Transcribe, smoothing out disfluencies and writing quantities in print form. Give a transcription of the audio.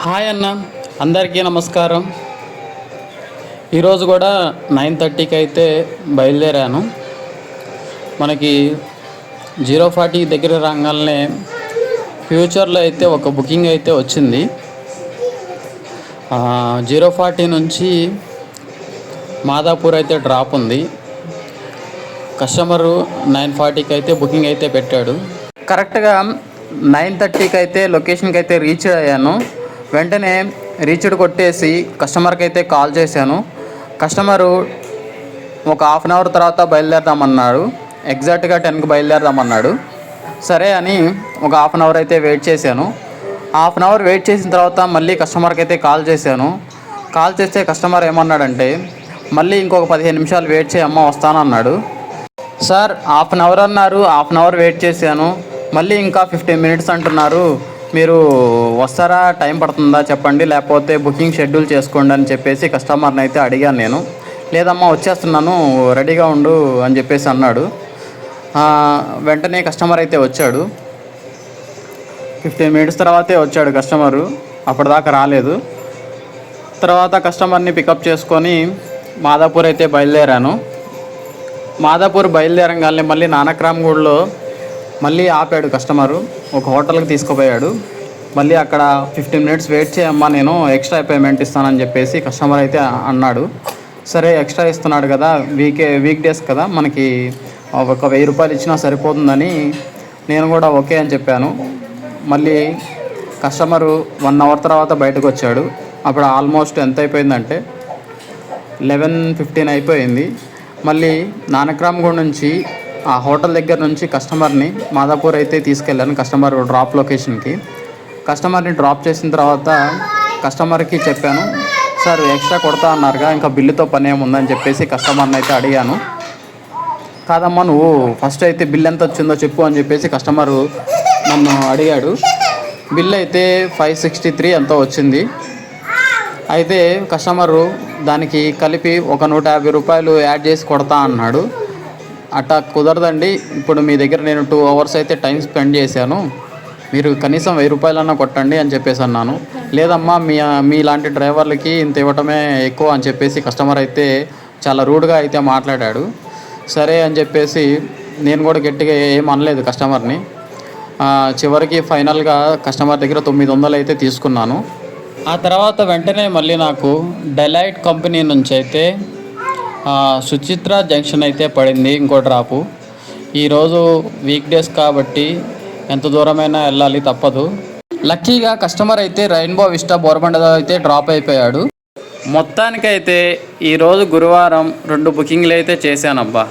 Hi అన్న, అందరికీ నమస్కారం. ఈరోజు కూడా 9:30కి అయితే బయలుదేరాను. మనకి 040 దగ్గర రాగానే ఫ్యూచర్లో అయితే ఒక బుకింగ్ అయితే వచ్చింది. 040 నుంచి మాదాపూర్ అయితే డ్రాప్ ఉంది. కస్టమరు 9:40కి అయితే బుకింగ్ అయితే పెట్టాడు. కరెక్ట్గా 9:30కి అయితే లొకేషన్కి అయితే రీచ్ అయ్యాను. వెంటనే రీచ్డ్ కొట్టేసి కస్టమర్కి అయితే కాల్ చేశాను. కస్టమరు ఒక హాఫ్ అన్ అవర్ తర్వాత బయలుదేరదామన్నాడు. ఎగ్జాక్ట్గా 10కి బయలుదేరదామన్నాడు. సరే అని ఒక హాఫ్ అన్ అవర్ అయితే వెయిట్ చేశాను. హాఫ్ అన్ అవర్ వెయిట్ చేసిన తర్వాత మళ్ళీ కస్టమర్కి అయితే కాల్ చేశాను. కాల్ చేస్తే కస్టమర్ ఏమన్నాడంటే, మళ్ళీ ఇంకొక 15 నిమిషాలు వెయిట్ చేయమ్మా వస్తానన్నాడు. సార్, హాఫ్ అన్ అవర్ అన్నారు, హాఫ్ అన్ అవర్ వెయిట్ చేశాను, మళ్ళీ ఇంకా 15 మినిట్స్ అంటున్నారు, మీరు వస్తారా, టైం పడుతుందా చెప్పండి, లేకపోతే బుకింగ్ షెడ్యూల్ చేసుకోండి అని చెప్పేసి కస్టమర్ని అయితే అడిగాను నేను. లేదమ్మా వచ్చేస్తున్నాను, రెడీగా ఉండు అని చెప్పేసి అన్నాడు. వెంటనే కస్టమర్ అయితే వచ్చాడు. 15 మినిట్స్ తర్వాతే వచ్చాడు కస్టమరు, అప్పటిదాకా రాలేదు. తర్వాత కస్టమర్ని పికప్ చేసుకొని మాదాపూర్ అయితే బయలుదేరాను. మాదాపూర్ బయలుదేరంగానే మళ్ళీ నానక్రామ్గూడలో మళ్ళీ ఆపాడు కస్టమరు. ఒక హోటల్కి తీసుకుపోయాడు. మళ్ళీ అక్కడ 15 మినిట్స్ వెయిట్ చేయమ్మా, నేను ఎక్స్ట్రా పేమెంట్ ఇస్తానని చెప్పేసి కస్టమర్ అయితే అన్నాడు. సరే, ఎక్స్ట్రా ఇస్తున్నాడు కదా, వీక్ డేస్ కదా, మనకి ఒక 1000 రూపాయలు ఇచ్చినా సరిపోతుందని నేను కూడా ఓకే అని చెప్పాను. మళ్ళీ కస్టమరు 1 అవర్ తర్వాత బయటకు వచ్చాడు. అప్పుడు ఆల్మోస్ట్ ఎంత అయిపోయిందంటే 11:15 అయిపోయింది. మళ్ళీ నానక్రామ్గూడ నుంచి ఆ హోటల్ దగ్గర నుంచి కస్టమర్ని మాదాపూర్ అయితే తీసుకెళ్ళాను, కస్టమర్ డ్రాప్ లొకేషన్కి. కస్టమర్ని డ్రాప్ చేసిన తర్వాత కస్టమర్కి చెప్పాను, సార్ ఎక్స్ట్రా కొడతా అన్నారుగా, ఇంకా బిల్లుతో పని ఏముందని చెప్పేసి కస్టమర్ని అయితే అడిగాను. కాదమ్మా, నువ్వు ఫస్ట్ అయితే బిల్ ఎంత వచ్చిందో చెప్పు అని చెప్పేసి కస్టమరు నన్ను అడిగాడు. బిల్ అయితే 563 ఎంతో వచ్చింది. అయితే కస్టమరు దానికి కలిపి ఒక 150 రూపాయలు యాడ్ చేసి కొడతా అన్నాడు. అట్టా కుదరదండి, ఇప్పుడు మీ దగ్గర నేను 2 అవర్స్ అయితే టైం స్పెండ్ చేశాను, మీరు కనీసం 1000 రూపాయలన్నా కొట్టండి అని చెప్పేసి అన్నాను. లేదమ్మా, మీలాంటి డ్రైవర్లకి ఇంత ఇవ్వటమే ఎక్కువ అని చెప్పేసి కస్టమర్ అయితే చాలా రూడ్గా అయితే మాట్లాడాడు. సరే అని చెప్పేసి నేను కూడా గట్టిగా ఏం అనలేదు కస్టమర్ని. చివరికి ఫైనల్గా కస్టమర్ దగ్గర 900 అయితే తీసుకున్నాను. ఆ తర్వాత వెంటనే మళ్ళీ నాకు డెలైట్ కంపెనీ నుంచి అయితే సుచిత్ర జంక్షన్ అయితే పడింది, ఇంకో డ్రాపు. ఈరోజు వీక్ డేస్ కాబట్టి ఎంత దూరమైనా వెళ్ళాలి, తప్పదు. లక్కీగా కస్టమర్ అయితే రెయిన్బో విస్టా బోర్బండలో అయితే డ్రాప్ అయిపోయాడు. మొత్తానికైతే ఈరోజు గురువారం 2 బుకింగ్లు అయితే చేశానబ్బా.